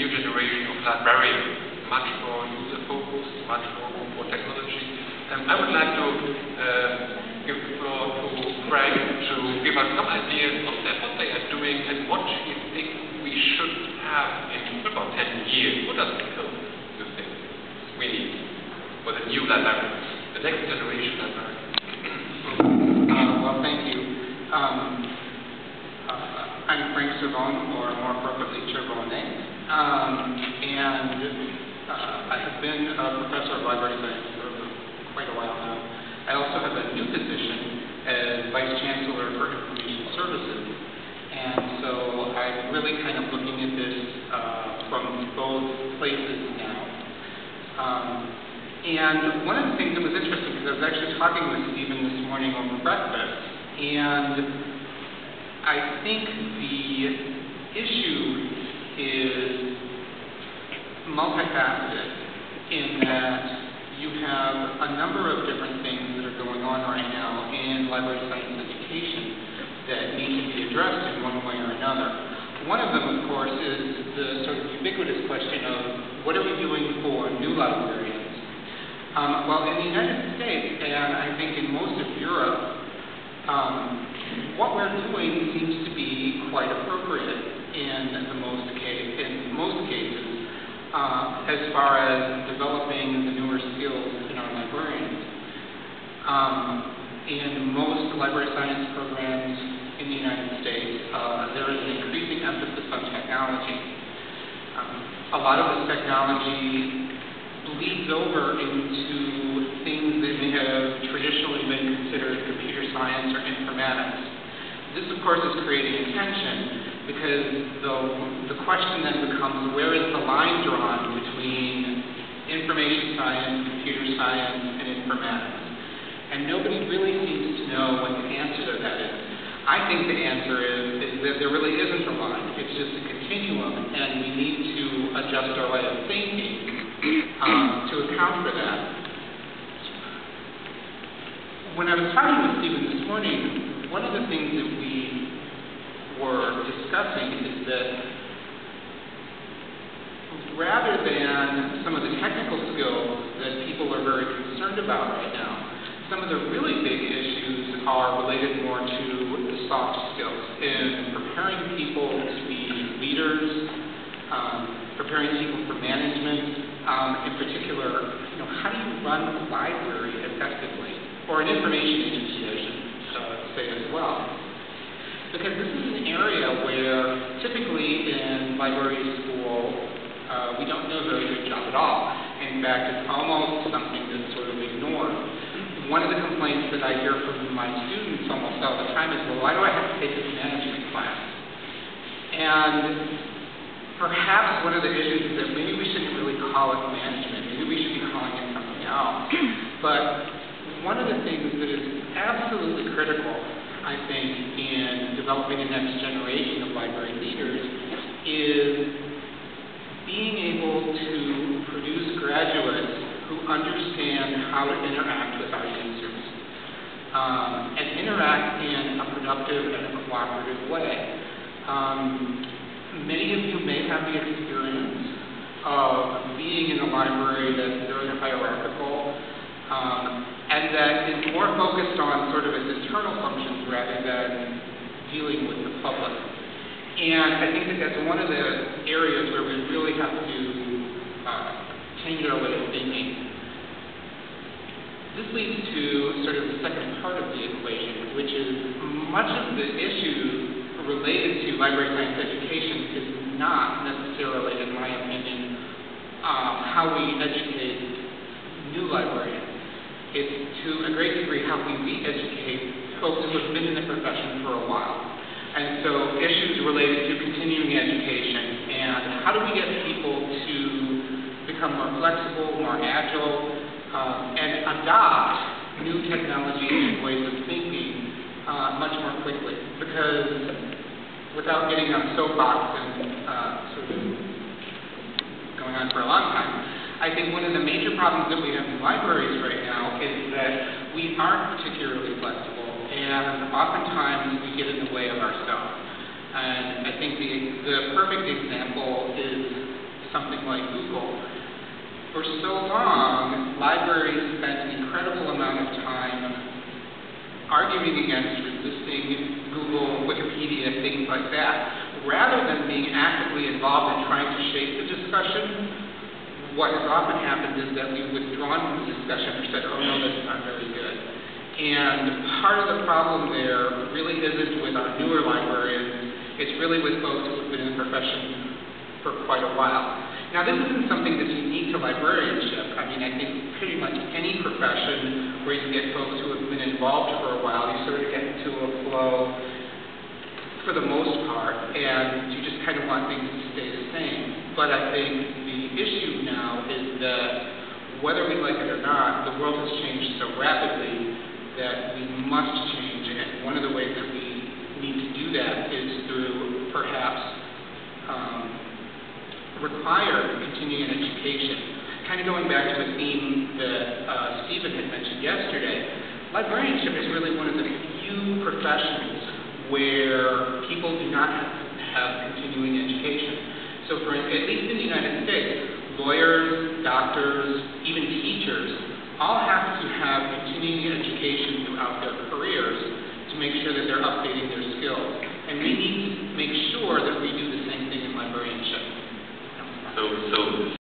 generation of librarians, much more user-focused, much more for technology. I would like to give the floor to Frank to give us some ideas of that, what they are doing, and what you think we should have in about 10 years. What are the skills you think we need for the new librarians, the next generation librarians? Well, thank you. I'm Frank Cervone, or more appropriately Cervone, and I have been a professor of library science for quite a while now. I also have a new position as Vice Chancellor for Information Services, and so I'm really kind of looking at this from both places now. And one of the things that was interesting, because I was actually talking with Stephen this morning over breakfast, and I think the issue is multifaceted in that you have a number of different things that are going on right now in library science education that need to be addressed in one way or another. One of them, of course, is the sort of ubiquitous question of what are we doing for new librarians? Well, in the United States, and I think in most of Europe, what we're doing seems to be quite appropriate in most cases, as far as developing the newer skills in our librarians. In most library science programs in the United States, there is an increasing emphasis on technology. A lot of this technology bleeds over into things that may have traditionally been considered computer science or informatics. This, of course, is creating tension because the question then becomes, where is the line drawn between information science, computer science, and informatics? And nobody really seems to know what the answer to that is. I think the answer is that there really isn't a line. It's just a continuum, and we need to adjust our way of thinking to account for that. When I was talking with Stephen this morning, one of the things that we were discussing is that rather than some of the technical skills that people are very concerned about right now, some of the really big issues are related more to the soft skills in preparing people to be leaders, preparing people for management. In particular, how do you run a library effectively, or an information agency, I should say as well. Because this is an area where typically in library school, we don't do a very good job at all. In fact, it's almost something that's sort of ignored. One of the complaints that I hear from my students almost all the time is, well, why do I have to take this management class? And perhaps one of the issues is that maybe we shouldn't really call it management. Maybe we should be calling it something else. But one of the things that is absolutely critical, I think, in developing the next generation of library leaders is being able to produce graduates who understand how to interact with our users and interact in a productive and a cooperative way. Many of you may have the experience of being in a library that's very hierarchical and that is more focused on sort of its internal functions rather than dealing with the public. And I think that that's one of the areas where we really have to change our way of thinking. This leads to sort of the second part of the equation, which is much of the issues related to library science education is not necessarily, in my opinion, how we educate new librarians. It's to a great degree how we re-educate folks who have been in the profession for a while. And so issues related to continuing education and how do we get people to become more flexible, more agile, and adopt new technologies and ways of thinking much more quickly. Because without getting on a soapbox and sort of going on for a long time, I think one of the major problems that we have in libraries right now is that we aren't particularly flexible, and oftentimes we get in the way of ourselves. And I think the perfect example is something like Google. For so long, libraries spent an incredible amount of time arguing against, resisting Google, Wikipedia, things like that. Rather than being actively involved in trying to shape the discussion, what has often happened is that we've withdrawn from the discussion or said, oh no, that's not very good. And part of the problem there really isn't with our newer librarians, it's really with folks who have been in the profession for quite a while. Now, this isn't something that's unique to librarianship. I mean, I think pretty much any profession where you get folks who have been involved for a while, you sort of get into a flow for the most part, and you just kind of want things to stay the same. But I think the issue now is that whether we like it or not, the world has changed so rapidly that we must change, and one of the ways that we need to do that is through perhaps require continuing education. Kind of going back to a theme that Stephen had mentioned yesterday, librarianship is really one of the few professions where people do not have continuing education. So for at least in the United States, lawyers, doctors, even teachers, all have to have continuing education throughout their careers to make sure that they're updating their skills. And we need to make sure that we do the same thing in librarianship. So